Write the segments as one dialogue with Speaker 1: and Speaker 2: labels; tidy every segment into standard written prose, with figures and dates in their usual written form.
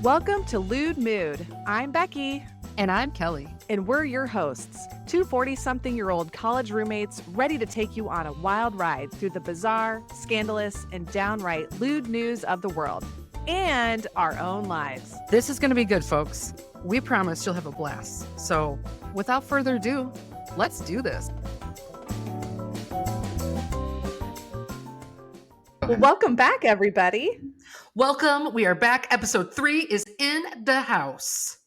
Speaker 1: Welcome to Lewd Mood. I'm Becky.
Speaker 2: And I'm Kelly.
Speaker 1: And we're your hosts, two 40-something-year-old college roommates ready to take you on a wild ride through the bizarre, scandalous, and downright lewd news of the world and our own lives.
Speaker 2: This is going to be good, folks. We promise you'll have a blast. So, without further ado, let's do this.
Speaker 1: Well, welcome back, everybody.
Speaker 2: Welcome. We are back. Episode 3 is in the house.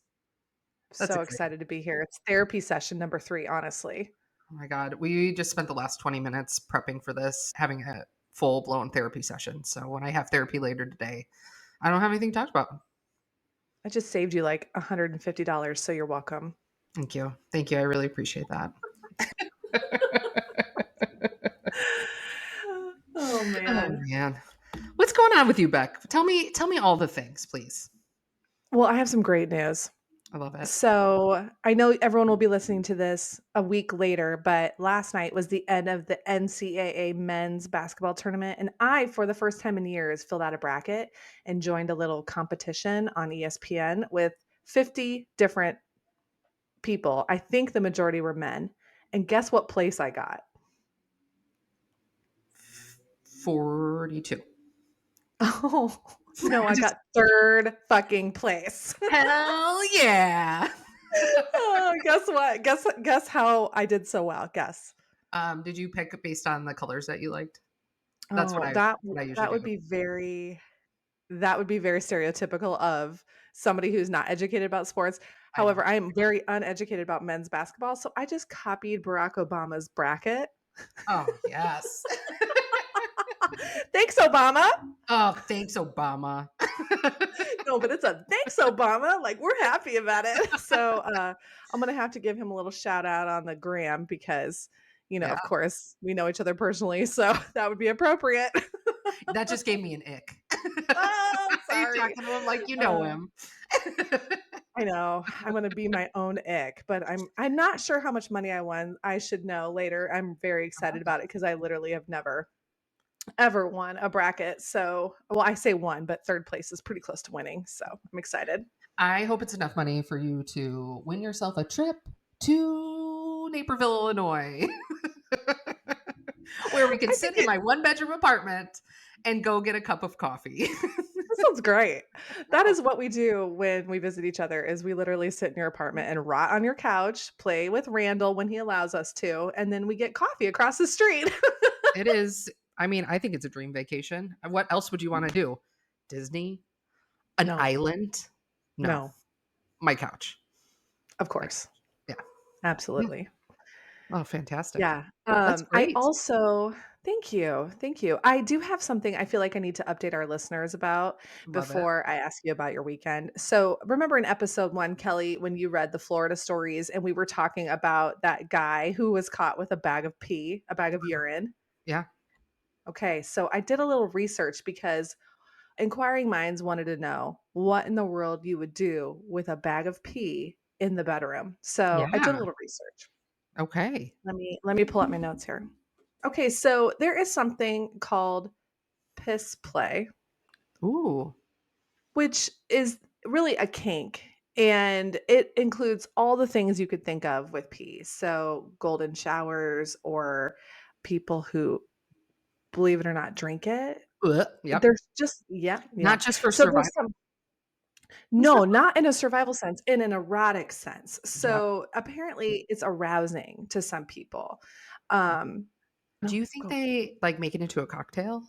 Speaker 2: That's
Speaker 1: so excited to be here. It's therapy session number 3, honestly.
Speaker 2: Oh my God. We just spent the last 20 minutes prepping for this, having a full-blown therapy session. So when I have therapy later today, I don't have anything to talk about.
Speaker 1: I just saved you like $150, so you're welcome.
Speaker 2: Thank you. Thank you. I really appreciate that.
Speaker 1: Oh, man.
Speaker 2: Oh, man. What's going on with you, Beck? Tell me all the things, please.
Speaker 1: Well, I have some great news.
Speaker 2: I love it.
Speaker 1: So I know everyone will be listening to this a week later, but last night was the end of the NCAA men's basketball tournament. And I, for the first time in years, filled out a bracket and joined a little competition on ESPN with 50 different people. I think the majority were men. And guess what place I got?
Speaker 2: 42.
Speaker 1: Oh, no, I got third fucking place.
Speaker 2: Hell yeah.
Speaker 1: Oh, guess what? Guess how I did so well. Guess.
Speaker 2: Did you pick based on the colors that you liked? That's what I usually
Speaker 1: that would
Speaker 2: do.
Speaker 1: be very stereotypical of somebody who's not educated about sports. However, I am very uneducated about men's basketball, so I just copied Barack Obama's bracket.
Speaker 2: Oh, yes.
Speaker 1: Thanks, Obama.
Speaker 2: Oh, thanks, Obama.
Speaker 1: No, but it's a thanks, Obama. Like, we're happy about it. So I'm going to have to give him a little shout out on the gram because,
Speaker 2: Yeah.
Speaker 1: of course, we know each other personally. So that would be appropriate.
Speaker 2: That just gave me an ick.
Speaker 1: Oh, sorry.
Speaker 2: You're talking to him like you know him.
Speaker 1: I know. I'm going to be my own ick, but I'm not sure how much money I won. I should know later. I'm very excited about it because I literally have never ever won a bracket. So, well, I say won, but third place is pretty close to winning. So I'm excited.
Speaker 2: I hope it's enough money for you to win yourself a trip to Naperville, Illinois, where we can sit in my 1-bedroom apartment and go get a cup of coffee.
Speaker 1: That sounds great. That is what we do when we visit each other is we literally sit in your apartment and rot on your couch, play with Randall when he allows us to, and then we get coffee across the street.
Speaker 2: It is. I mean, I think it's a dream vacation. What else would you want to do? Disney? An
Speaker 1: No.
Speaker 2: island?
Speaker 1: No.
Speaker 2: My couch.
Speaker 1: Of course.
Speaker 2: Yeah.
Speaker 1: Absolutely.
Speaker 2: Oh, fantastic.
Speaker 1: Yeah.
Speaker 2: That's great.
Speaker 1: I also thank you. Thank you. I do have something I feel like I need to update our listeners about
Speaker 2: Love it.
Speaker 1: before I ask you about your weekend. So remember in episode 1, Kelly, when you read the Florida stories and we were talking about that guy who was caught with a bag of pee, a bag of urine.
Speaker 2: Yeah.
Speaker 1: Okay. So I did a little research because inquiring minds wanted to know what in the world you would do with a bag of pee in the bedroom. So I did a
Speaker 2: Yeah.
Speaker 1: little research.
Speaker 2: Okay.
Speaker 1: Let me pull up my notes here. Okay, so there is something called piss play,
Speaker 2: Ooh.
Speaker 1: which is really a kink. And it includes all the things you could think of with pee. So golden showers or people who, believe it or not, drink it.
Speaker 2: Yep.
Speaker 1: There's just, yeah.
Speaker 2: Not just for
Speaker 1: So
Speaker 2: survival.
Speaker 1: there's some, no, not in a survival sense, in an erotic sense.
Speaker 2: Yep.
Speaker 1: So apparently it's arousing to some people. Um,
Speaker 2: Do you
Speaker 1: oh,
Speaker 2: think
Speaker 1: go.
Speaker 2: they like make it into a cocktail?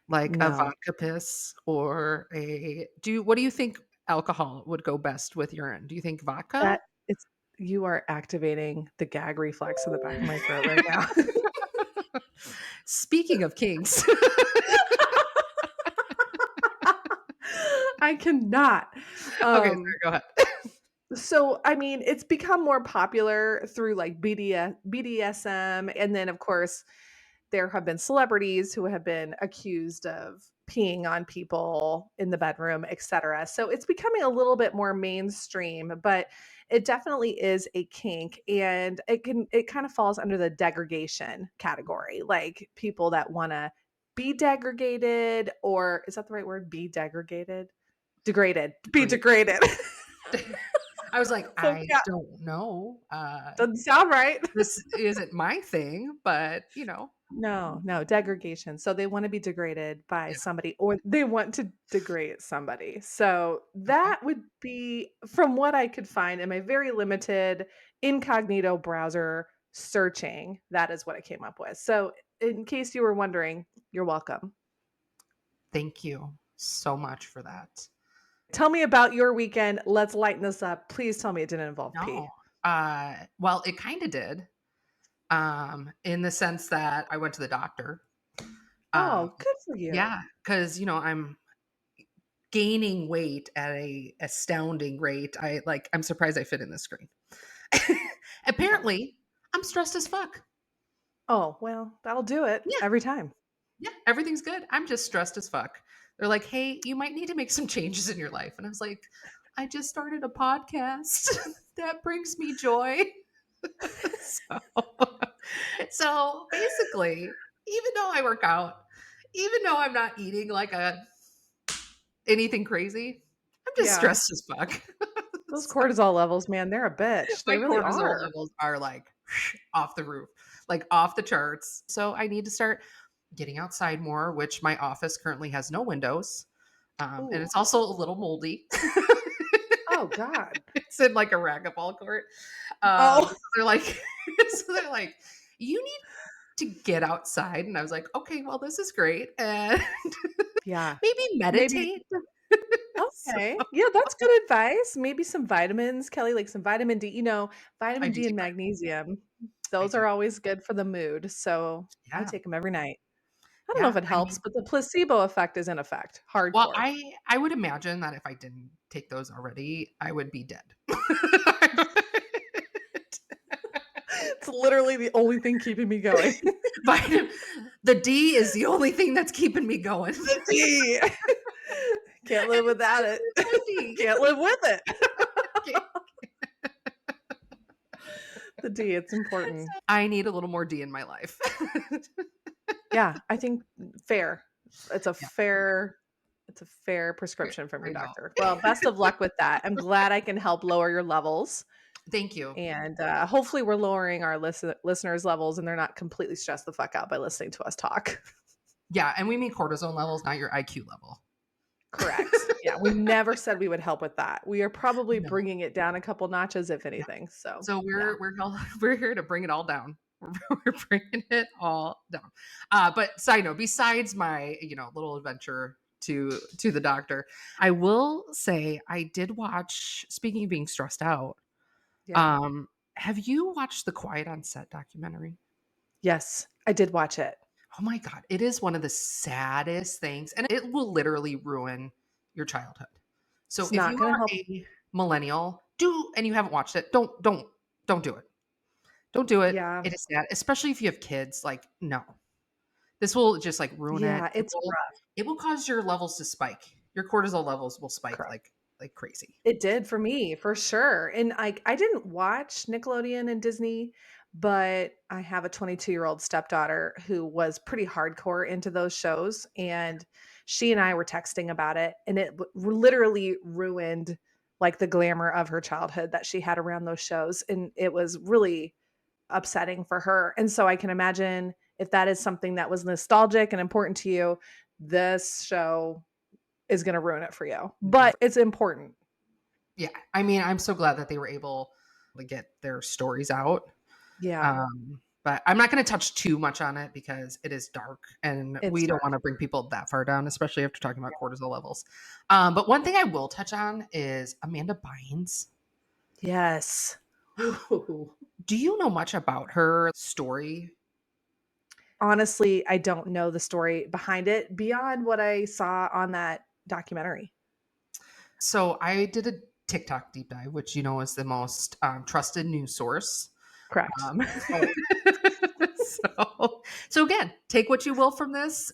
Speaker 2: Like a
Speaker 1: No.
Speaker 2: vodka piss or what do you think alcohol would go best with urine? Do you think vodka?
Speaker 1: That it's you are activating the gag reflex in the back of my throat right now.
Speaker 2: Speaking of kinks.
Speaker 1: I cannot.
Speaker 2: Okay, sorry, go ahead.
Speaker 1: So, I mean, it's become more popular through like BDSM. And then, of course, there have been celebrities who have been accused of peeing on people in the bedroom, etc. So it's becoming a little bit more mainstream, but it definitely is a kink and it kind of falls under the degradation category, like people that want to be degraded, or is that the right word? Be degraded? Degraded. Be
Speaker 2: Degrade.
Speaker 1: degraded.
Speaker 2: I was like,
Speaker 1: So,
Speaker 2: "I
Speaker 1: yeah,
Speaker 2: don't know.
Speaker 1: doesn't sound right.
Speaker 2: This isn't my thing, but,
Speaker 1: No, no, degradation. So they wanna be degraded by
Speaker 2: yeah,
Speaker 1: somebody or they want to degrade somebody. So
Speaker 2: okay.
Speaker 1: that would be from what I could find in my very limited incognito browser searching, that is what I came up with. So in case you were wondering, you're welcome.
Speaker 2: Thank you so much for that.
Speaker 1: Tell me about your weekend. Let's lighten this up. Please tell me it didn't involve pee.
Speaker 2: No. Well, it kinda did, in the sense that I went to the doctor. Um,
Speaker 1: Oh, good for you.
Speaker 2: yeah, because I'm gaining weight at a astounding rate. I'm surprised I fit in this screen. Apparently, I'm stressed as fuck.
Speaker 1: Oh, well, that'll do it
Speaker 2: Yeah,
Speaker 1: every time.
Speaker 2: yeah, everything's good. I'm just stressed as fuck. They're like, "Hey, you might need to make some changes in your life." And I was like, "I just started a podcast. That brings me joy." So so basically, even though I work out, even though I'm not eating like a anything crazy, I'm just
Speaker 1: Yeah.
Speaker 2: stressed as fuck.
Speaker 1: Those
Speaker 2: So
Speaker 1: cortisol levels, man, they're a bitch. They
Speaker 2: my
Speaker 1: really
Speaker 2: cortisol
Speaker 1: are.
Speaker 2: levels are like off the roof, like off the charts. So I need to start getting outside more, which my office currently has no windows. And
Speaker 1: Ooh.
Speaker 2: it's also a little moldy.
Speaker 1: Oh god.
Speaker 2: It's in like a racquetball court.
Speaker 1: Oh.
Speaker 2: So they're like, so they're like, you need to get outside. And I was like, okay, well, this is great. And
Speaker 1: Yeah.
Speaker 2: maybe
Speaker 1: Maybe
Speaker 2: meditate. So
Speaker 1: okay. Yeah, that's good advice. Maybe some vitamins, Kelly, like some vitamin D.
Speaker 2: I
Speaker 1: Vitamin
Speaker 2: do
Speaker 1: D and
Speaker 2: take vitamin.
Speaker 1: magnesium,
Speaker 2: I
Speaker 1: those
Speaker 2: do.
Speaker 1: are always good for the mood, so I
Speaker 2: Yeah.
Speaker 1: take them every night. I don't know
Speaker 2: Yeah.
Speaker 1: if it
Speaker 2: I
Speaker 1: helps,
Speaker 2: mean,
Speaker 1: but the placebo effect is in effect,
Speaker 2: well,
Speaker 1: hardcore.
Speaker 2: I would imagine that if I didn't take those already, I would be dead.
Speaker 1: It's literally the only thing keeping me going.
Speaker 2: Vitamin the D is the only thing that's keeping me going.
Speaker 1: The D. Can't live without it.
Speaker 2: It's my D.
Speaker 1: Can't live with it.
Speaker 2: Okay.
Speaker 1: The D, it's important.
Speaker 2: I need a little more D in my life.
Speaker 1: Yeah, I think fair. It's a
Speaker 2: Yeah,
Speaker 1: fair
Speaker 2: yeah,
Speaker 1: prescription from your
Speaker 2: I know.
Speaker 1: doctor. Well, best of luck with that. I'm glad I can help lower your levels,
Speaker 2: Thank you.
Speaker 1: and, hopefully we're lowering our listeners' levels, and they're not completely stressed the fuck out by listening to us talk.
Speaker 2: Yeah, and we mean cortisone levels, not your IQ level.
Speaker 1: Correct. Yeah, we never said we would help with that. We are probably
Speaker 2: No.
Speaker 1: bringing it down a couple notches, if
Speaker 2: Yeah.
Speaker 1: anything, so,
Speaker 2: So
Speaker 1: yeah.
Speaker 2: we're all we're here to bring it all down. We're bringing it all down. But side note, besides my little adventure to the doctor, I will say I did watch. Speaking of being stressed out,
Speaker 1: Yeah.
Speaker 2: um, have you watched the Quiet on Set documentary?
Speaker 1: Yes, I did watch it.
Speaker 2: Oh my god, it is one of the saddest things, and it will literally ruin your childhood. So
Speaker 1: It's
Speaker 2: if
Speaker 1: not
Speaker 2: you
Speaker 1: gonna
Speaker 2: are
Speaker 1: help.
Speaker 2: a millennial, and you haven't watched it, don't do it. Don't do it.
Speaker 1: Yeah.
Speaker 2: It is sad, especially if you have kids. Like, no, this will just like ruin it.
Speaker 1: Yeah, it's rough.
Speaker 2: It will cause your levels to spike. Your cortisol levels will spike
Speaker 1: Correct.
Speaker 2: like crazy.
Speaker 1: It did for me, for sure, and I didn't watch Nickelodeon and Disney, but I have a 22-year-old stepdaughter who was pretty hardcore into those shows, and she and I were texting about it, and it literally ruined, like, the glamour of her childhood that she had around those shows, and it was really upsetting for her, and so I can imagine if that is something that was nostalgic and important to you, this show is gonna ruin it for you, but it's important.
Speaker 2: Yeah, I mean, I'm so glad that they were able to get their stories out.
Speaker 1: Yeah,
Speaker 2: But I'm not going to touch too much on it because it is dark and
Speaker 1: it's
Speaker 2: we don't want
Speaker 1: dark.
Speaker 2: to bring people that far down, especially after talking about cortisol levels. But one thing I will touch on is Amanda Bynes.
Speaker 1: Yes. Ooh.
Speaker 2: Do you know much about her story?
Speaker 1: Honestly, I don't know the story behind it beyond what I saw on that documentary.
Speaker 2: So I did a TikTok deep dive, which is the most trusted news source.
Speaker 1: Correct.
Speaker 2: So, so again, take what you will from this.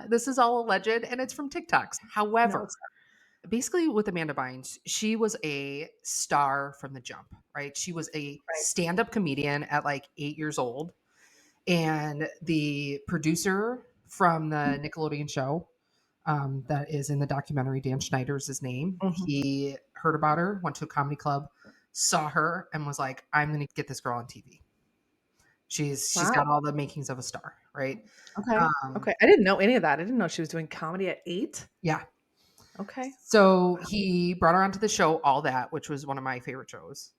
Speaker 2: This is all alleged, and it's from TikToks.
Speaker 1: No,
Speaker 2: However,
Speaker 1: it's
Speaker 2: basically with Amanda Bynes, she was a star from the jump, right? She was a
Speaker 1: right.
Speaker 2: stand-up comedian at like 8 years old. And the producer from the Nickelodeon show, that is in the documentary. Dan Schneider's his name.
Speaker 1: Mhm.
Speaker 2: He heard about her, went to a comedy club, saw her, and was like, "I'm going to get this girl on TV. She's got
Speaker 1: Wow.
Speaker 2: all the makings of a star, right?"
Speaker 1: Okay.
Speaker 2: Um,
Speaker 1: Okay. I didn't know any of that. I didn't know she was doing comedy at 8.
Speaker 2: yeah.
Speaker 1: Okay.
Speaker 2: So
Speaker 1: Wow.
Speaker 2: he brought her onto the show, All That, which was one of my favorite shows.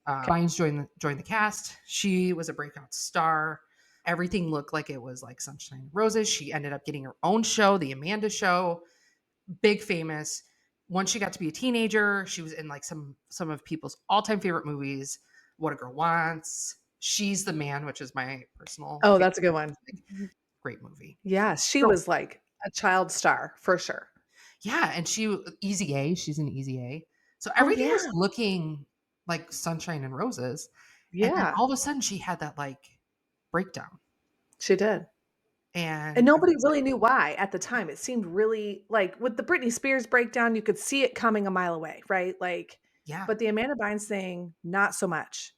Speaker 2: Bynes joined the cast. She was a breakout star. Everything looked like it was like sunshine and roses. She ended up getting her own show, The Amanda Show, big famous. Once she got to be a teenager, she was in like some of people's all-time favorite movies. What a Girl Wants, She's the Man, which is my personal
Speaker 1: Oh,
Speaker 2: favorite.
Speaker 1: that's a good one.
Speaker 2: Like, great movie.
Speaker 1: Yeah, she
Speaker 2: So
Speaker 1: was like a child star for sure.
Speaker 2: yeah, and Easy A, she's in Easy A. So
Speaker 1: Oh,
Speaker 2: everything
Speaker 1: yeah.
Speaker 2: was looking like sunshine and roses. And then
Speaker 1: Yeah,
Speaker 2: all of a sudden she had that like breakdown.
Speaker 1: she did. And
Speaker 2: And
Speaker 1: nobody
Speaker 2: everyone's like,
Speaker 1: really knew why at the time. It seemed really like with the Britney Spears breakdown, you could see it coming a mile away, right? Like,
Speaker 2: yeah,
Speaker 1: but the Amanda Bynes thing, not so much.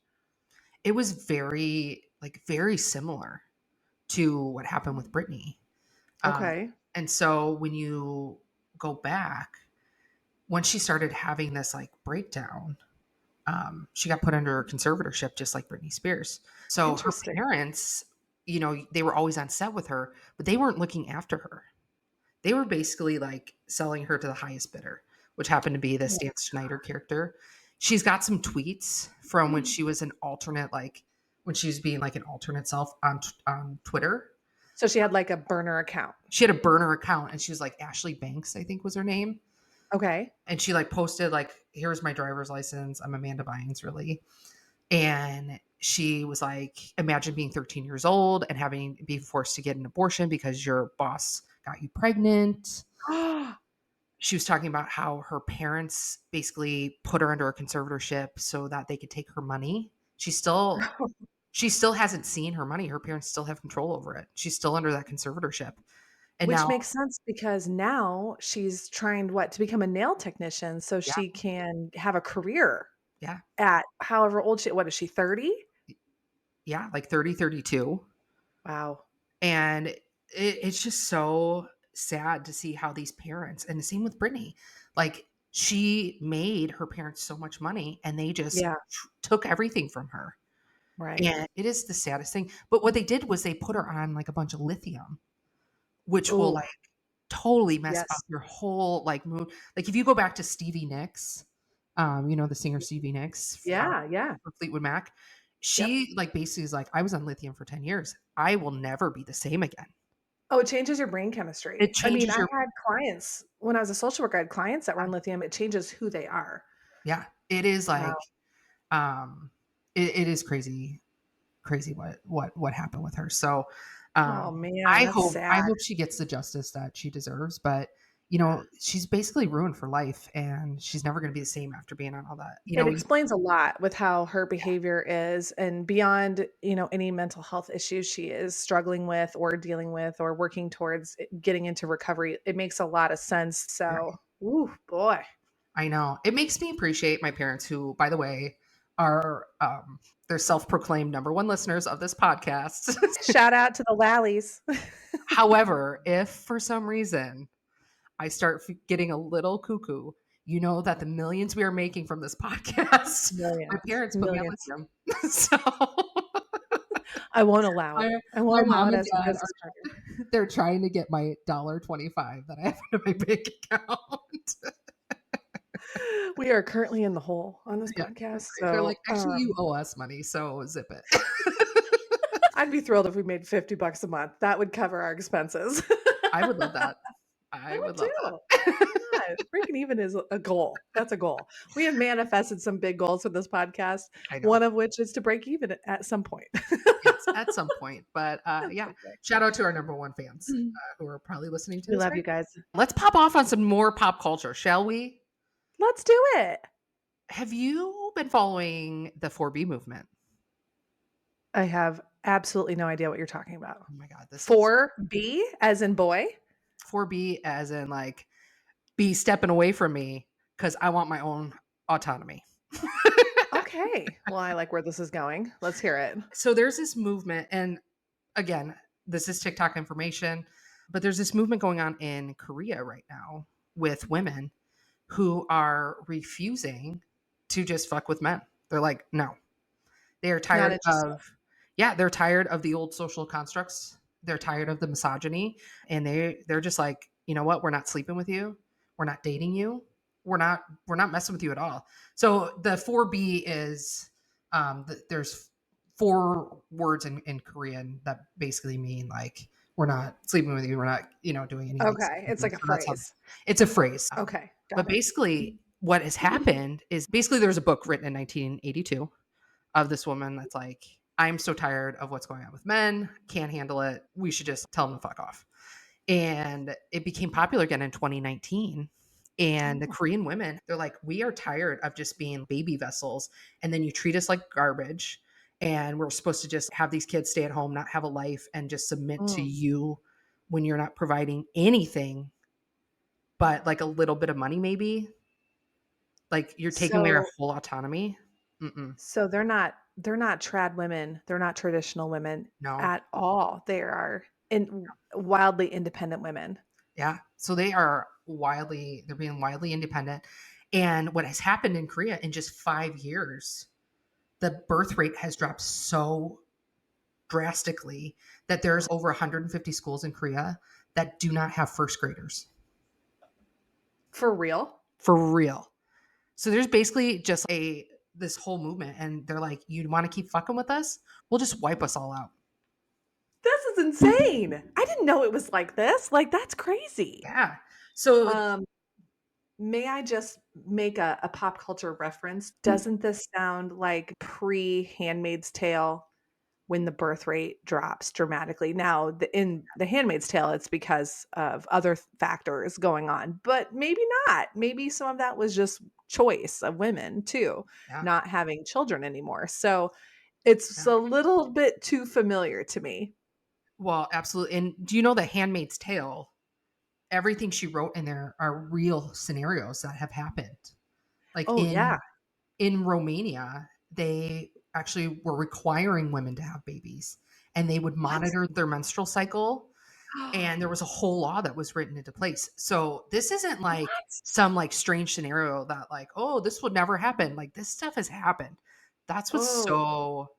Speaker 2: it was very similar to what happened with Britney. Um,
Speaker 1: Okay.
Speaker 2: and so when you go back, when she started having this like breakdown, she got put under conservatorship just like Britney Spears. So her
Speaker 1: Interesting.
Speaker 2: parents, they were always on set with her, but they weren't looking after her. They were basically like selling her to the highest bidder, which happened to be the
Speaker 1: Oh.
Speaker 2: Stan Schneider character. She's got some tweets from when she was an alternate, like when she was being like an alternate self on Twitter.
Speaker 1: So she had like a burner account.
Speaker 2: She had a burner account and she was like Ashley Banks, I think was her name.
Speaker 1: Okay.
Speaker 2: And she like posted like, "Here's my driver's license. I'm Amanda Bynes, really." And she was like, "Imagine being 13 years old and having be forced to get an abortion because your boss got you pregnant." She was talking about how her parents basically put her under a conservatorship so that they could take her money. She still hasn't seen her money. Her parents still have control over it. She's still under that conservatorship. And
Speaker 1: Which
Speaker 2: now,
Speaker 1: makes sense because now she's trying what to become a nail technician so
Speaker 2: yeah,
Speaker 1: she can have a career
Speaker 2: yeah,
Speaker 1: at however old she what is she 30?
Speaker 2: yeah, like 30, 32.
Speaker 1: Wow.
Speaker 2: And it's just so sad to see how these parents, and the same with Brittany, like she made her parents so much money and they just
Speaker 1: Yeah,
Speaker 2: took everything from her.
Speaker 1: right.
Speaker 2: And it is the saddest thing. But what they did was they put her on like a bunch of lithium, which will
Speaker 1: Oh,
Speaker 2: like totally mess up
Speaker 1: yes.
Speaker 2: your whole like mood. Like if you go back to Stevie Nicks, the singer Stevie Nicks
Speaker 1: Yeah, yeah.
Speaker 2: for Fleetwood Mac,
Speaker 1: Yep.
Speaker 2: she like basically is like, "I was on lithium for 10 years. I will never be the same again."
Speaker 1: Oh, it changes your brain chemistry.
Speaker 2: It
Speaker 1: I mean,
Speaker 2: changes
Speaker 1: I
Speaker 2: your
Speaker 1: had clients when I was a social worker, I had clients that were on lithium, it changes who they are.
Speaker 2: yeah. It is like
Speaker 1: Wow.
Speaker 2: um it is crazy, crazy what happened with her. So
Speaker 1: Oh,
Speaker 2: um
Speaker 1: man,
Speaker 2: I
Speaker 1: that's
Speaker 2: hope I
Speaker 1: sad.
Speaker 2: hope she gets the justice that she deserves. But she's basically ruined for life and she's never gonna be the same after being on all that.
Speaker 1: It explains a lot with how her behavior is and beyond, any mental health issues she is struggling with or dealing with or working towards getting into recovery. It makes a lot of sense.
Speaker 2: Yeah,
Speaker 1: So, ooh, boy.
Speaker 2: I know. It makes me appreciate my parents who, by the way, are they're self-proclaimed number one listeners of this podcast.
Speaker 1: Shout out to the Lallies.
Speaker 2: However, if for some reason I start getting a little cuckoo, you know that the millions we are making from this podcast, my
Speaker 1: Millions,
Speaker 2: parents put me on
Speaker 1: millions.
Speaker 2: lithium. So
Speaker 1: I won't allow it.
Speaker 2: my,
Speaker 1: I
Speaker 2: my
Speaker 1: won't allow
Speaker 2: mom
Speaker 1: it
Speaker 2: and
Speaker 1: as a
Speaker 2: dad
Speaker 1: business partner.
Speaker 2: they're trying to get my $1.25 that I have in my bank account.
Speaker 1: We are currently in the hole on this
Speaker 2: Yeah.
Speaker 1: podcast,
Speaker 2: They're like,
Speaker 1: so,
Speaker 2: actually, you owe us money, so zip it.
Speaker 1: I'd be thrilled if we made $50 a month. That would cover our expenses.
Speaker 2: I would love that.
Speaker 1: I
Speaker 2: I
Speaker 1: would
Speaker 2: would love
Speaker 1: too.
Speaker 2: that.
Speaker 1: Yeah, breaking even is a goal. That's a goal. We have manifested some big goals for this podcast,
Speaker 2: I know.
Speaker 1: one of which is to break even at some point.
Speaker 2: Yes, at some point. But
Speaker 1: At
Speaker 2: yeah,
Speaker 1: some point.
Speaker 2: shout out to our number one fans
Speaker 1: Mhm.
Speaker 2: who are probably listening to
Speaker 1: We
Speaker 2: this
Speaker 1: love
Speaker 2: right
Speaker 1: you guys.
Speaker 2: now. Let's pop off on some more pop culture, shall we?
Speaker 1: Let's do it.
Speaker 2: Have you been following the 4B movement?
Speaker 1: I have absolutely no idea what you're talking about.
Speaker 2: Oh my God, this is
Speaker 1: 4B as in boy?
Speaker 2: 4B as in like be stepping away from me because I want my own autonomy.
Speaker 1: Okay. Well, I like where this is going. Let's hear it.
Speaker 2: So there's this movement, and again, this is TikTok information. But there's this movement going on in Korea right now with women who are refusing to just fuck with men. They're like, no. They are
Speaker 1: Not
Speaker 2: tired
Speaker 1: interested.
Speaker 2: of, yeah, they're tired of the old social constructs. They're tired of the misogyny, and they're just like, you know what? We're not sleeping with you. We're not dating you. We're not messing with you at all. So the 4B is there's four words in Korean that basically mean like we're not sleeping with you. We're not doing anything
Speaker 1: Okay,
Speaker 2: sexual with
Speaker 1: it's
Speaker 2: you.
Speaker 1: like a
Speaker 2: So that's how
Speaker 1: phrase.
Speaker 2: it's a phrase.
Speaker 1: Okay,
Speaker 2: But
Speaker 1: got it.
Speaker 2: basically, what has happened is basically there was a book written in 1982 of this woman that's like, I'm so tired of what's going on with men, can't handle it. We should just tell them to fuck off. And it became popular again in 2019. And the
Speaker 1: Oh,
Speaker 2: Korean women, they're like, we are tired of just being baby vessels. And then you treat us like garbage. And we're supposed to just have these kids stay at home, not have a life, and just submit to
Speaker 1: mm.
Speaker 2: you when you're not providing anything but like a little bit of money, maybe. Like you're taking away our
Speaker 1: So
Speaker 2: full autonomy. Mm-mm.
Speaker 1: so they're not trad women, they're not traditional women
Speaker 2: No.
Speaker 1: at all. They are wildly independent women.
Speaker 2: Yeah. So they're being wildly independent. And what has happened in Korea in just 5 years, the birth rate has dropped so drastically that there's over 150 schools in Korea that do not have first graders
Speaker 1: For real?
Speaker 2: for real. So there's basically just this whole movement, and they're like, you want to keep fucking with us? We'll just wipe us all out.
Speaker 1: This is insane. I didn't know it was like this. Like, that's crazy.
Speaker 2: Yeah. So
Speaker 1: Um, may I just make a pop culture reference? Doesn't this sound like pre-Handmaid's Tale when the birth rate drops dramatically? Now, in The Handmaid's Tale, it's because of other factors going on, but maybe not. Maybe some of that was just choice of women too,
Speaker 2: yeah,
Speaker 1: not having children anymore. So it's
Speaker 2: yeah.
Speaker 1: a little bit too familiar to me.
Speaker 2: Well, absolutely. And do you know that Handmaid's Tale, everything she wrote in there are real scenarios that have happened. Like
Speaker 1: Oh, yeah.
Speaker 2: in Romania, they actually were requiring women to have babies, and they would
Speaker 1: What?
Speaker 2: monitor their menstrual cycle, and there was a whole law that was written into place. So this isn't like
Speaker 1: What?
Speaker 2: some like strange scenario that like, oh, this would never happen. Like this stuff has happened. That's what's
Speaker 1: Oh,
Speaker 2: so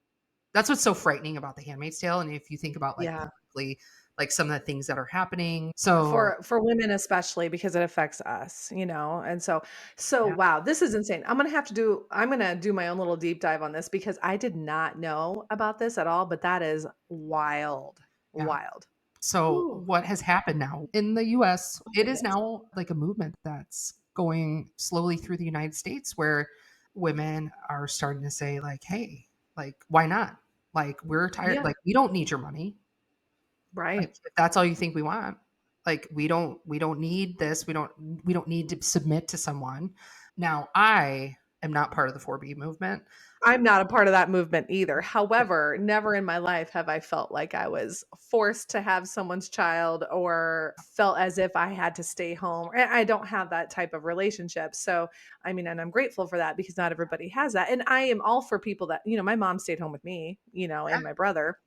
Speaker 2: that's what's so frightening about The Handmaid's Tale, and if you think about, like,
Speaker 1: yeah.
Speaker 2: politically, like, some of the things that are happening. So
Speaker 1: For women especially because it affects us, and so
Speaker 2: yeah,
Speaker 1: wow, this is insane. I'm gonna do my own little deep dive on this because I did not know about this at all, but that is wild.
Speaker 2: yeah.
Speaker 1: Wild.
Speaker 2: So
Speaker 1: Ooh,
Speaker 2: what has happened now in the US,
Speaker 1: oh
Speaker 2: it is
Speaker 1: goodness.
Speaker 2: now, like, a movement that's going slowly through the United States where women are starting to say, like, "Hey, like, why not? Like, we're tired
Speaker 1: Yeah,
Speaker 2: like, we don't need your money. Like,
Speaker 1: right.
Speaker 2: if that's all you think we want, like, we don't need this. We don't need to submit to someone." Now, I am not part of the 4B movement.
Speaker 1: I'm not a part of that movement either. However, never in my life have I felt like I was forced to have someone's child or felt as if I had to stay home. I don't have that type of relationship. So, I mean, and I'm grateful for that because not everybody has that. And I am all for people that, my mom stayed home with me,
Speaker 2: Yeah,
Speaker 1: and my brother.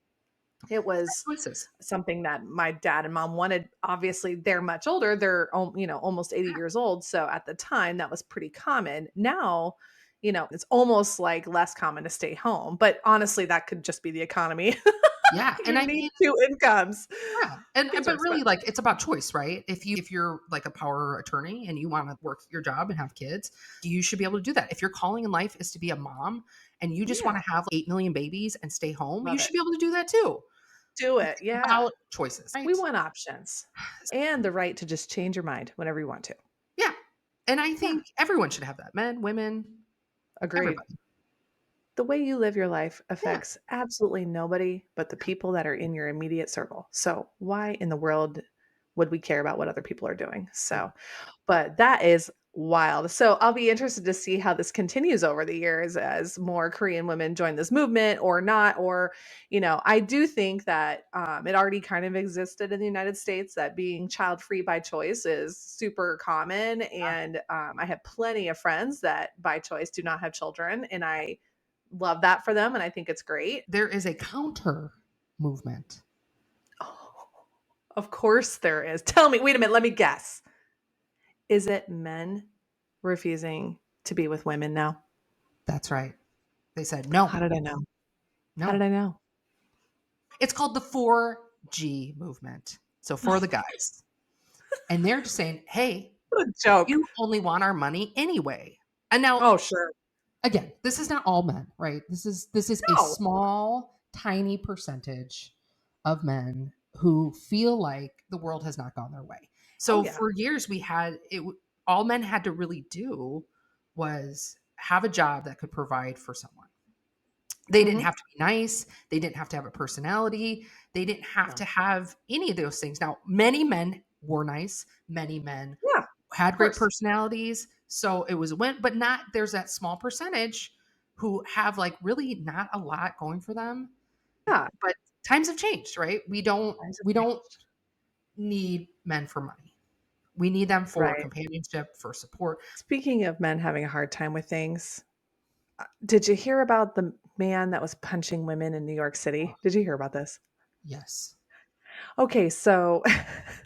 Speaker 1: It was
Speaker 2: choices.
Speaker 1: something that my dad and mom wanted. Obviously, they're much older. They're almost 80 years old. So at the time, that was pretty common. Now, it's almost like less common to stay home. But honestly, that could just be the economy.
Speaker 2: Yeah, and
Speaker 1: You
Speaker 2: I
Speaker 1: need
Speaker 2: mean,
Speaker 1: two incomes.
Speaker 2: yeah, and
Speaker 1: Kids are
Speaker 2: but really,
Speaker 1: expensive.
Speaker 2: like, it's about choice, right? If you're, like, a power attorney and you wanna work your job and have kids, you should be able to do that. If your calling in life is to be a mom and you just
Speaker 1: Yeah,
Speaker 2: wanna have 8,000,000 babies and stay home, you
Speaker 1: love it.
Speaker 2: should be able to do that too.
Speaker 1: Do
Speaker 2: It's
Speaker 1: it. Yeah.
Speaker 2: about choices,
Speaker 1: We
Speaker 2: right?
Speaker 1: want options and the right to just change your mind whenever you want to.
Speaker 2: Yeah, and I
Speaker 1: Yeah.
Speaker 2: think everyone should have that, men, women,
Speaker 1: Agreed.
Speaker 2: everybody.
Speaker 1: The way you live your life
Speaker 2: Yeah,
Speaker 1: affects absolutely nobody but the people that are in your immediate circle. So, why in the world would we care about what other people are doing?
Speaker 2: yeah,
Speaker 1: So, but that is wild. So, I'll be interested to see how this continues over the years as more Korean women join this movement or not. Or, I do think that it already kind of existed in the United States that being child free by choice is super common.
Speaker 2: yeah.
Speaker 1: And I have plenty of friends that by choice do not have children. And I love that for them, and I think it's great.
Speaker 2: There is a counter movement.
Speaker 1: Oh. Of course there is. Tell me, wait a minute, let me guess. Is it men refusing to be with women now?
Speaker 2: That's right. They said,
Speaker 1: How
Speaker 2: no,
Speaker 1: did I know? How did
Speaker 2: no.
Speaker 1: I know?
Speaker 2: It's called the 4G movement. So for the guys. And they're just saying, hey,
Speaker 1: What a joke.
Speaker 2: you only want our money anyway. And now,
Speaker 1: Oh, sure.
Speaker 2: again, this is not all men, right? This is a
Speaker 1: No.
Speaker 2: small, tiny percentage of men who feel like the world has not gone their way.
Speaker 1: Oh,
Speaker 2: So
Speaker 1: yeah.
Speaker 2: for years we had all men had to really do was have a job that could provide for someone. They didn't
Speaker 1: Mhm.
Speaker 2: have to be nice, they didn't have to have a personality, they didn't have
Speaker 1: No.
Speaker 2: to have any of those things. Now, many men were nice, many men
Speaker 1: Yeah,
Speaker 2: had
Speaker 1: of
Speaker 2: great
Speaker 1: course.
Speaker 2: personalities, so it was a win, but not there's that small percentage who have, like, really not a lot going for them,
Speaker 1: Yeah,
Speaker 2: but times have changed, right? We don't
Speaker 1: times have
Speaker 2: we don't
Speaker 1: changed.
Speaker 2: need men for money. We need them for
Speaker 1: Right.
Speaker 2: companionship, for support.
Speaker 1: Speaking of men having a hard time with things, did you hear about the man that was punching women in New York City? Did you hear about this?
Speaker 2: Yes.
Speaker 1: Okay, so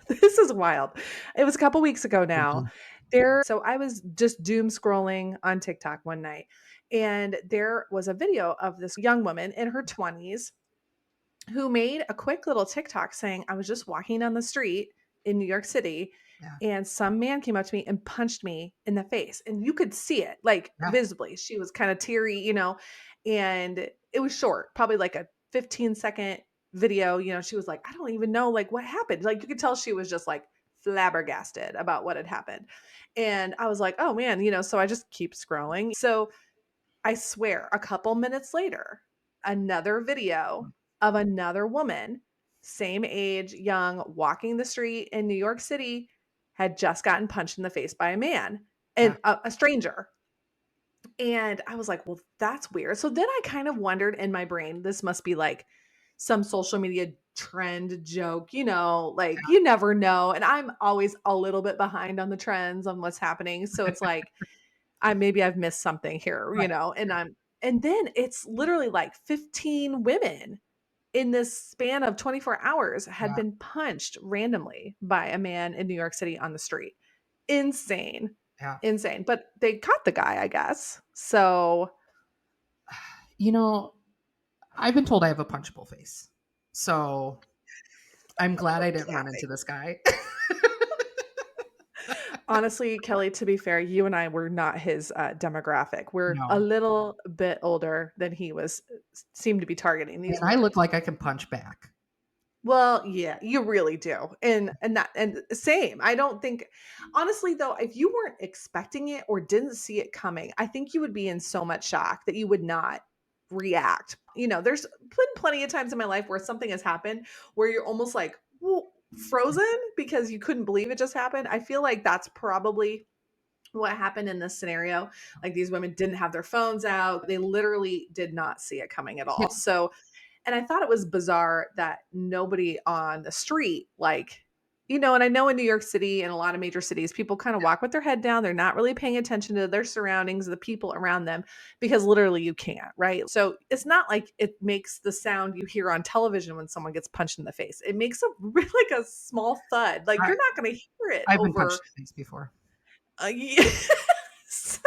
Speaker 1: this is wild. It was a couple weeks ago now.
Speaker 2: Mhm.
Speaker 1: I was just doom scrolling on TikTok one night, and there was a video of this young woman in her 20s who made a quick little TikTok saying, I was just walking down the street in New York City
Speaker 2: Yeah.
Speaker 1: and some man came up to me and punched me in the face. And you could see it like
Speaker 2: Yeah.
Speaker 1: visibly. She was kind of teary, and it was short, probably like a 15-second video. She was like, I don't even know like what happened. Like you could tell she was just like flabbergasted about what had happened. And I was like, oh man, so I just keep scrolling. So I swear, a couple minutes later, another video of another woman, same age, young, walking the street in New York City, had just gotten punched in the face by a man
Speaker 2: Yeah.
Speaker 1: and a stranger. And I was like, well, that's weird. So then I kind of wondered in my brain, this must be like some social media trend joke, like you never know. And I'm always a little bit behind on the trends on what's happening. So it's like, maybe I've missed something here,
Speaker 2: Right.
Speaker 1: and then it's literally like 15 women in this span of 24 hours had
Speaker 2: Yeah.
Speaker 1: been punched randomly by a man in New York City on the street. Insane.
Speaker 2: Yeah.
Speaker 1: Insane. But they caught the guy, I guess. So
Speaker 2: You know, I've been told I have a punchable face. So I'm glad I didn't run into
Speaker 1: okay.
Speaker 2: this guy.
Speaker 1: Honestly, Kelly, to be fair, you and I were not his demographic. We're a
Speaker 2: No.
Speaker 1: little bit older than he was, seemed to be targeting these
Speaker 2: And I
Speaker 1: women.
Speaker 2: look like I can punch back.
Speaker 1: Well, yeah, you really do. And same. I don't think honestly though, if you weren't expecting it or didn't see it coming, I think you would be in so much shock that you would not react. There's been plenty of times in my life where something has happened where you're almost like frozen because you couldn't believe it just happened. I feel like that's probably what happened in this scenario. Like these women didn't have their phones out. They literally did not see it coming at
Speaker 2: Yeah.
Speaker 1: all. So and I thought it was bizarre that nobody on the street, like, and I know in New York City and a lot of major cities, people kind of walk with their head down. They're not really paying attention to their surroundings, the people around them, because literally you can't, right? So it's not like it makes the sound you hear on television when someone gets punched in the face. It makes a really like a small thud. Like
Speaker 2: I,
Speaker 1: you're not going to hear it
Speaker 2: I've been punched
Speaker 1: over.
Speaker 2: in the face before.
Speaker 1: Yeah. So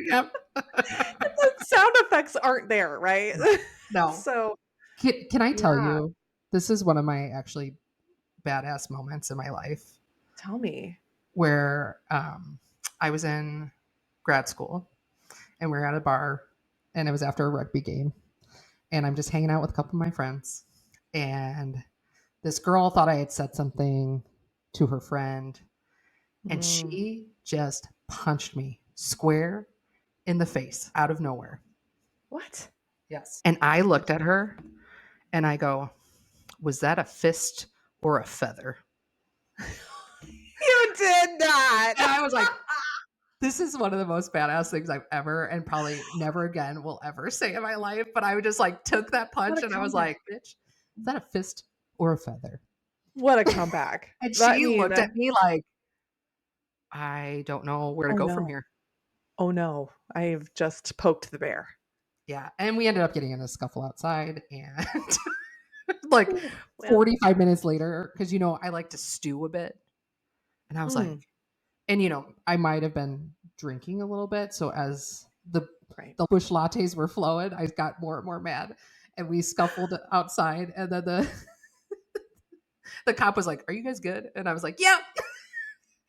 Speaker 2: Yep.
Speaker 1: the sound effects aren't there, right?
Speaker 2: No. No.
Speaker 1: So
Speaker 2: Can I tell
Speaker 1: yeah,
Speaker 2: you, this is one of my actually badass moments in my life
Speaker 1: tell me.
Speaker 2: where I was in grad school and we were at a bar and it was after a rugby game. And I'm just hanging out with a couple of my friends. And this girl thought I had said something to her friend, and
Speaker 1: Mm.
Speaker 2: she just punched me square in the face out of nowhere.
Speaker 1: What?
Speaker 2: Yes. And I looked at her and I go, was that a fist or a feather?
Speaker 1: You did not.
Speaker 2: And I was like, this is one of the most badass things I've ever and probably never again will ever say in my life. But I just like took that
Speaker 1: What
Speaker 2: punch
Speaker 1: a
Speaker 2: and I was
Speaker 1: comeback.
Speaker 2: like, bitch, is that a fist or a feather?
Speaker 1: What a comeback.
Speaker 2: And
Speaker 1: I
Speaker 2: she
Speaker 1: mean,
Speaker 2: looked at me like, I don't know where to
Speaker 1: oh
Speaker 2: go from
Speaker 1: no.
Speaker 2: here.
Speaker 1: Oh no. I've just poked the bear.
Speaker 2: Yeah. And we ended up getting in a scuffle outside and Like
Speaker 1: Ooh, well,
Speaker 2: 45 minutes later, because I like to stew a bit. And I was like,
Speaker 1: mm,
Speaker 2: and I might have been drinking a little bit. So as
Speaker 1: right.
Speaker 2: the bush lattes were flowing, I got more and more mad. And we scuffled outside. And then the cop was like, "Are you guys good?" And I was like, "Yep,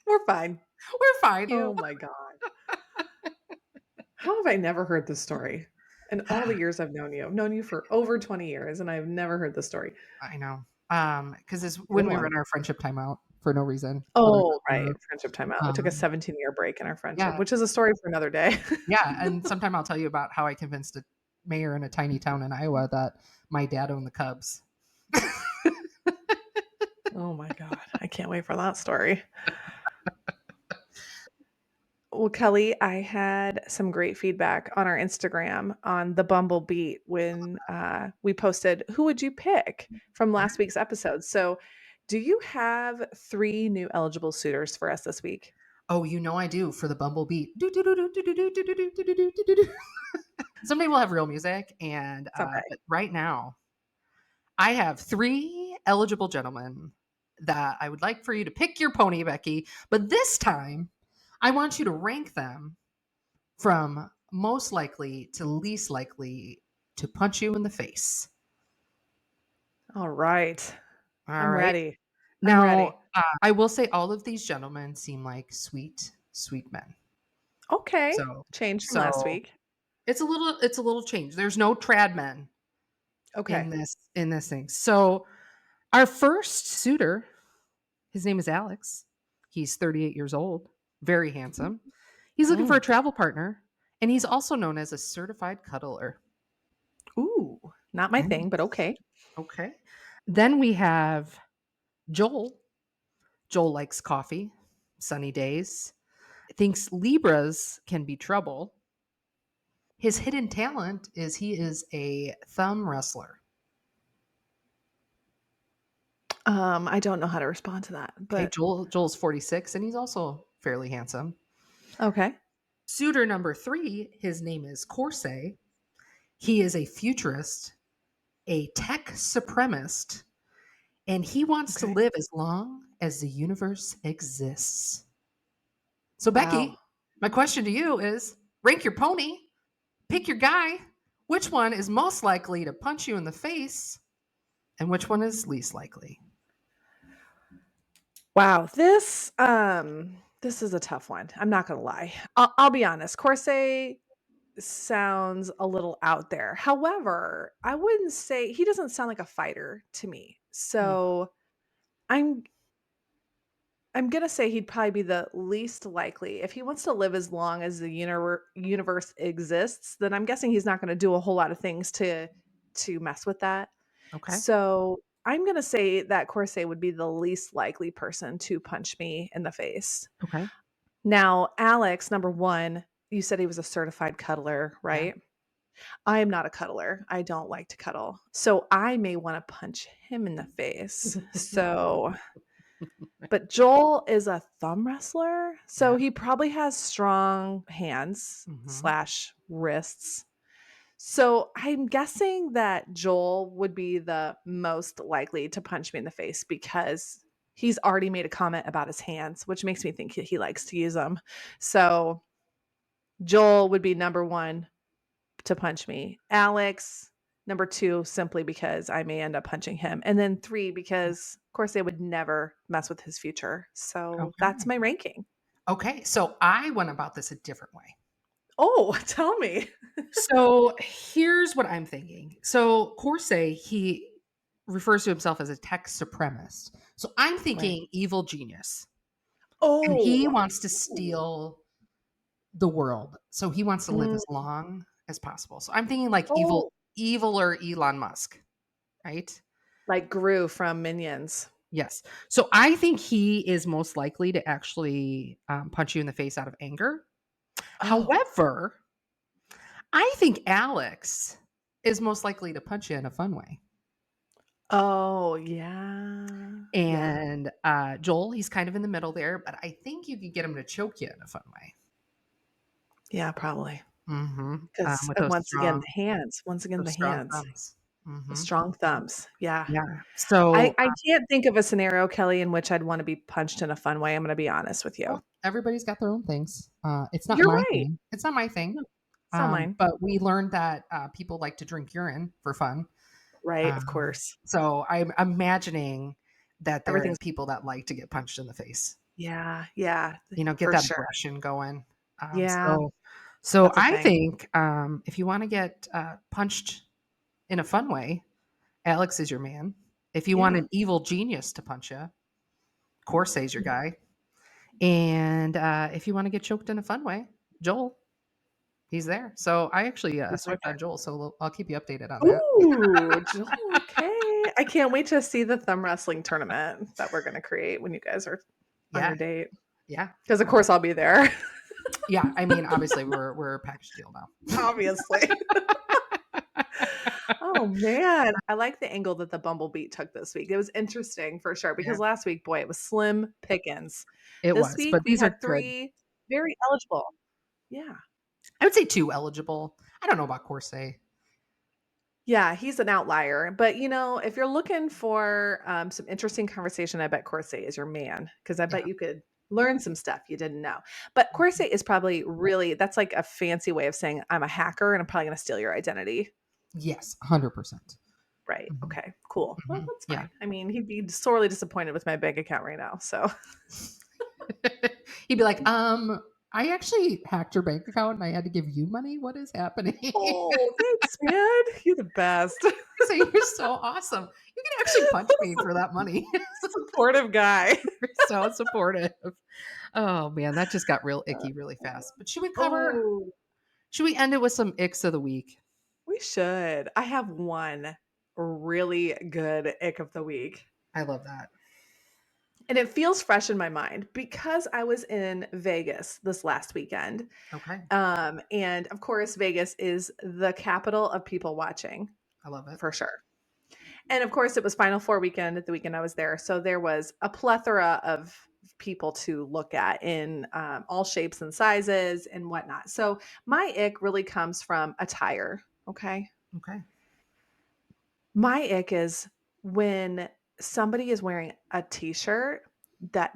Speaker 1: We're fine.
Speaker 2: we're fine."
Speaker 1: Oh my god. How have I never heard this story? In all the years I've known you. I've known you for over 20 years, and I've never heard this story.
Speaker 2: I know. Because it's
Speaker 1: Good
Speaker 2: when we were
Speaker 1: one.
Speaker 2: in our friendship timeout for no reason. Literally
Speaker 1: Oh, right,
Speaker 2: for
Speaker 1: friendship timeout. We took a
Speaker 2: um
Speaker 1: 17-year break in our friendship,
Speaker 2: yeah,
Speaker 1: which is a story for another day.
Speaker 2: yeah. And sometime I'll tell you about how I convinced a mayor in a tiny town in Iowa that my dad owned the Cubs.
Speaker 1: Oh my god, I can't wait for that story. Well, Kelly, I had some great feedback on our Instagram on the Bumble Beat when we posted who would you pick from last week's episode. So, do you have 3 new eligible suitors for us this week?
Speaker 2: Oh, I do for the Bumble Beat. Someday we'll have real music, and
Speaker 1: Someday.
Speaker 2: but right now I have 3 eligible gentlemen that I would like for you to pick your pony, Becky. But this time, I want you to rank them from most likely to least likely to punch you in the face.
Speaker 1: All right.
Speaker 2: All
Speaker 1: I'm
Speaker 2: right.
Speaker 1: ready. I'm
Speaker 2: Now,
Speaker 1: ready.
Speaker 2: I will say all of these gentlemen seem like sweet, sweet men.
Speaker 1: Okay.
Speaker 2: So,
Speaker 1: Change from last
Speaker 2: so
Speaker 1: week.
Speaker 2: it's a little change. There's no trad men
Speaker 1: Okay.
Speaker 2: in this thing. So, our first suitor, his name is Alex. He's 38 years old, very handsome. He's looking for a
Speaker 1: Mm.
Speaker 2: travel partner, and he's also known as a certified cuddler.
Speaker 1: Ooh, not my
Speaker 2: Mm,
Speaker 1: thing, but okay.
Speaker 2: okay. Then we have Joel. Joel likes coffee, sunny days, thinks Libras can be trouble. His hidden talent is he is a thumb wrestler.
Speaker 1: I don't know how to respond to that,
Speaker 2: Okay,
Speaker 1: but
Speaker 2: Joel's 46 and he's also fairly handsome.
Speaker 1: okay.
Speaker 2: Suitor number 3, his name is Corsair. He is a futurist, a tech supremacist, and he wants to
Speaker 1: Okay.
Speaker 2: live as long as the universe exists. So,
Speaker 1: Wow.
Speaker 2: Becky, my question to you is rank your pony, pick your guy. Which one is most likely to punch you in the face, and which one is least likely?
Speaker 1: Wow, this is a tough one. I'm not gonna lie. I'll be honest. Corset sounds a little out there. However, I wouldn't say he doesn't sound like a fighter to me.
Speaker 2: Hmm,
Speaker 1: So I'm I'm gonna say he'd probably be the least likely. If he wants to live as long as the universe exists, then I'm guessing he's not gonna do a whole lot of things to mess with that.
Speaker 2: okay.
Speaker 1: So I'm gonna say that Corset would be the least likely person to punch me in the face.
Speaker 2: Okay.
Speaker 1: Now, Alex, number 1, you said he was a certified cuddler,
Speaker 2: Yeah.
Speaker 1: right? I am not a cuddler. I don't like to cuddle. So I may wanna punch him in the face. So but Joel is a thumb wrestler, so
Speaker 2: Yeah.
Speaker 1: he probably has strong hands/wrists.
Speaker 2: Hmm.
Speaker 1: Slash wrists. So I'm guessing that Joel would be the most likely to punch me in the face because he's already made a comment about his hands, which makes me think he likes to use them. So Joel would be number 1 to punch me. Alex, number 2, simply because I may end up punching him. And then 3, because of course they would never mess with his future. So that's
Speaker 2: Okay.
Speaker 1: my ranking.
Speaker 2: Okay. So I went about this a different way.
Speaker 1: Oh, tell me.
Speaker 2: So here's what I'm thinking. So Corsair, he refers to himself as a tech supremacist. So I'm
Speaker 1: Right.
Speaker 2: thinking evil genius. And he
Speaker 1: Oh.
Speaker 2: wants to
Speaker 1: Ooh.
Speaker 2: steal the world. So he wants to live
Speaker 1: Mm.
Speaker 2: as long as possible. So I'm thinking like
Speaker 1: Oh,
Speaker 2: evil or Elon Musk, right?
Speaker 1: like Gru from Minions.
Speaker 2: Yes. So I think he is most likely to actually punch you in the face out of anger.
Speaker 1: Oh.
Speaker 2: However, I think Alex is most likely to punch you in a fun way.
Speaker 1: Oh, yeah. Yeah.
Speaker 2: And Joel, he's kind of in the middle there, but I think you could get him to choke you in a fun way.
Speaker 1: Yeah, probably.
Speaker 2: Hmm.
Speaker 1: 'Cause,
Speaker 2: With those
Speaker 1: once again, the hands. Once again, the
Speaker 2: strong
Speaker 1: hands.
Speaker 2: thumbs. Mhm.
Speaker 1: Strong thumbs. Yeah.
Speaker 2: Yeah. So,
Speaker 1: I can't think of a scenario, Kelly, in which I'd wanna be punched in a fun way, I'm gonna be honest with you.
Speaker 2: well, everybody's got their own things. It's not
Speaker 1: You're
Speaker 2: my
Speaker 1: right.
Speaker 2: thing. It's not my thing.
Speaker 1: No, it's not mine.
Speaker 2: But we learned that people like to drink urine for fun.
Speaker 1: Right, of
Speaker 2: Um,
Speaker 1: course.
Speaker 2: so I'm imagining that there are
Speaker 1: Everything's
Speaker 2: people that like to get punched in the face.
Speaker 1: yeah, yeah,
Speaker 2: Get
Speaker 1: for
Speaker 2: that
Speaker 1: sure.
Speaker 2: aggression going. Um,
Speaker 1: Yeah,
Speaker 2: so, so
Speaker 1: that's a
Speaker 2: I
Speaker 1: thing.
Speaker 2: think if you want to get punched in a fun way, Alex is your man. If you want
Speaker 1: Yeah.
Speaker 2: an evil genius to punch you, Corsay's your guy. And if you want to get choked in a fun way, Joel, he's there. So I actually
Speaker 1: He's right
Speaker 2: swiped
Speaker 1: there.
Speaker 2: on Joel, so I'll keep you updated on that.
Speaker 1: Ooh, Joel, okay. I can't wait to see the thumb wrestling tournament that we're gonna create when you guys are on
Speaker 2: Yeah,
Speaker 1: your date.
Speaker 2: yeah,
Speaker 1: Because of course I'll be there,
Speaker 2: yeah. I mean, obviously, we're a package deal now.
Speaker 1: obviously. Oh man, I like the angle that the Bumble Beat took this week. It was interesting for sure
Speaker 2: Yeah,
Speaker 1: because last week, boy, it was slim pickings.
Speaker 2: it
Speaker 1: This
Speaker 2: was,
Speaker 1: week
Speaker 2: but
Speaker 1: we
Speaker 2: these are
Speaker 1: had
Speaker 2: good.
Speaker 1: 3 very eligible. Yeah.
Speaker 2: I would say two eligible. I don't know about Corsay.
Speaker 1: Yeah, he's an outlier, but, if you're looking for, some interesting conversation, I bet Corset is your man because I
Speaker 2: Yeah.
Speaker 1: bet you could learn some stuff you didn't know. But
Speaker 2: Mhm.
Speaker 1: Corset is probably really that's like a fancy way of saying, "I'm a hacker, and I'm probably gonna steal your identity."
Speaker 2: Yes, 100%.
Speaker 1: Right,
Speaker 2: Mhm,
Speaker 1: okay, cool. Well,
Speaker 2: mhm.
Speaker 1: that's
Speaker 2: Yeah.
Speaker 1: fine. I mean, he'd be sorely disappointed with my bank account right now, so
Speaker 2: He'd be like, I actually hacked your bank account and I had to give you money. What is happening?"
Speaker 1: Oh, thanks, man. You're the best.
Speaker 2: So you're so awesome. You can actually punch me for that money.
Speaker 1: Supportive guy.
Speaker 2: You're so supportive. Oh man, that just got real
Speaker 1: Uh,
Speaker 2: icky really fast. But
Speaker 1: oh,
Speaker 2: should we end it with some icks of the week?
Speaker 1: we should. I have one really good ick of the week.
Speaker 2: I love that.
Speaker 1: And it feels fresh in my mind because I was in Vegas this last weekend.
Speaker 2: Okay.
Speaker 1: And of course, Vegas is the capital of people watching
Speaker 2: I love it.
Speaker 1: for sure. And of course, it was Final Four weekend at the weekend I was there. So there was a plethora of people to look at in all shapes and sizes and whatnot. So my ick really comes from attire. Okay.
Speaker 2: Okay.
Speaker 1: My ick is when somebody is wearing a t shirt that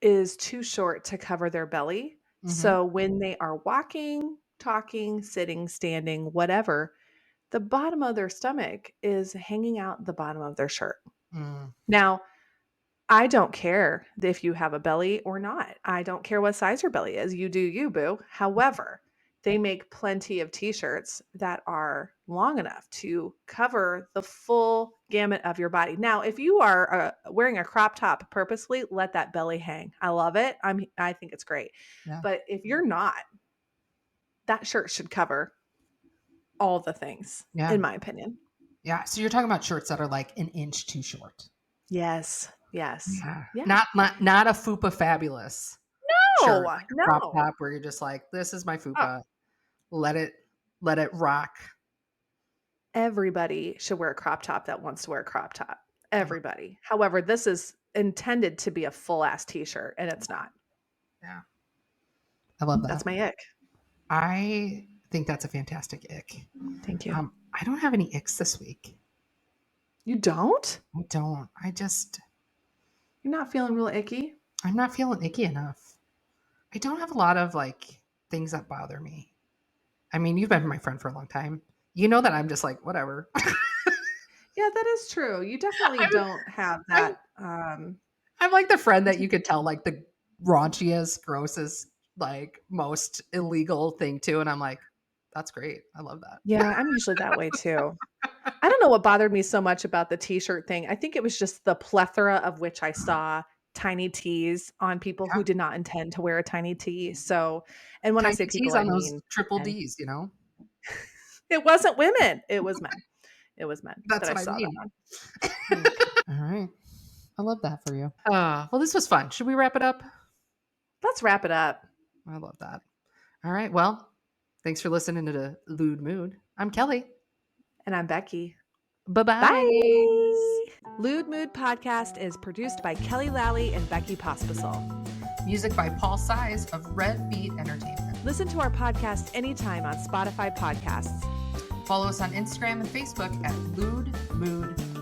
Speaker 1: is too short to cover their belly.
Speaker 2: Mm-hmm.
Speaker 1: So when they are walking, talking, sitting, standing, whatever, the bottom of their stomach is hanging out the bottom of their shirt.
Speaker 2: Mm,
Speaker 1: Now, I don't care if you have a belly or not. I don't care what size your belly is. You do you, boo. However, they make plenty of t-shirts that are long enough to cover the full gamut of your body. Now, if you are wearing a crop top purposely, let that belly hang. I love it. I think it's great.
Speaker 2: yeah.
Speaker 1: But if you're not, that shirt should cover all the things,
Speaker 2: Yeah.
Speaker 1: in my opinion.
Speaker 2: Yeah. So you're talking about shirts that are like an inch too short.
Speaker 1: Yes. Yes.
Speaker 2: Yeah.
Speaker 1: Yeah.
Speaker 2: Not a fupa fabulous shirt,
Speaker 1: No,
Speaker 2: like a crop
Speaker 1: no.
Speaker 2: top where you're just like, this is my
Speaker 1: Oh,
Speaker 2: fupa. Let it let it rock.
Speaker 1: everybody should wear a crop top that wants to wear a crop top.
Speaker 2: Yeah.
Speaker 1: Everybody. However, this is intended to be a full ass t-shirt and it's not.
Speaker 2: Yeah. I love that.
Speaker 1: That's my ick.
Speaker 2: I think that's a fantastic ick.
Speaker 1: Thank you.
Speaker 2: I don't have any icks this week.
Speaker 1: You don't?
Speaker 2: I don't.
Speaker 1: You're not feeling real icky?
Speaker 2: I'm not feeling icky enough. I don't have a lot of like things that bother me. I mean, you've been my friend for a long time. You know that I'm just like, whatever.
Speaker 1: Yeah, that is true. You definitely
Speaker 2: I'm,
Speaker 1: don't have
Speaker 2: I'm,
Speaker 1: that.
Speaker 2: I'm like the friend that you could tell like the raunchiest, grossest, like most illegal thing to. And I'm like, that's great. I love that.
Speaker 1: Yeah, I'm usually that way too. I don't know what bothered me so much about the t-shirt thing. I think it was just the plethora of which I saw tiny tees on people
Speaker 2: Yeah.
Speaker 1: who did not intend to wear a tiny tee. So, and when I
Speaker 2: Tiny
Speaker 1: say people,
Speaker 2: T's
Speaker 1: I
Speaker 2: on those
Speaker 1: mean
Speaker 2: triple
Speaker 1: men.
Speaker 2: D's, you know?
Speaker 1: It wasn't women. It was men. It was men that
Speaker 2: That's
Speaker 1: I
Speaker 2: what I
Speaker 1: saw that
Speaker 2: mean.
Speaker 1: on. Mm.
Speaker 2: All right. I love that for you. Well, this was fun. Should we wrap it up?
Speaker 1: Let's wrap it up.
Speaker 2: I love that. All right. Well, thanks for listening to the Lewd Mood. I'm Kelly.
Speaker 1: And I'm Becky.
Speaker 2: Bye bye.
Speaker 1: Bye. Lewd Mood Podcast is produced by Kelly Lally and Becky Pospisil.
Speaker 2: Music by Paul Size of Red Beat Entertainment.
Speaker 1: Listen to our podcast anytime on Spotify Podcasts.
Speaker 2: Follow us on Instagram and Facebook at Lewd Mood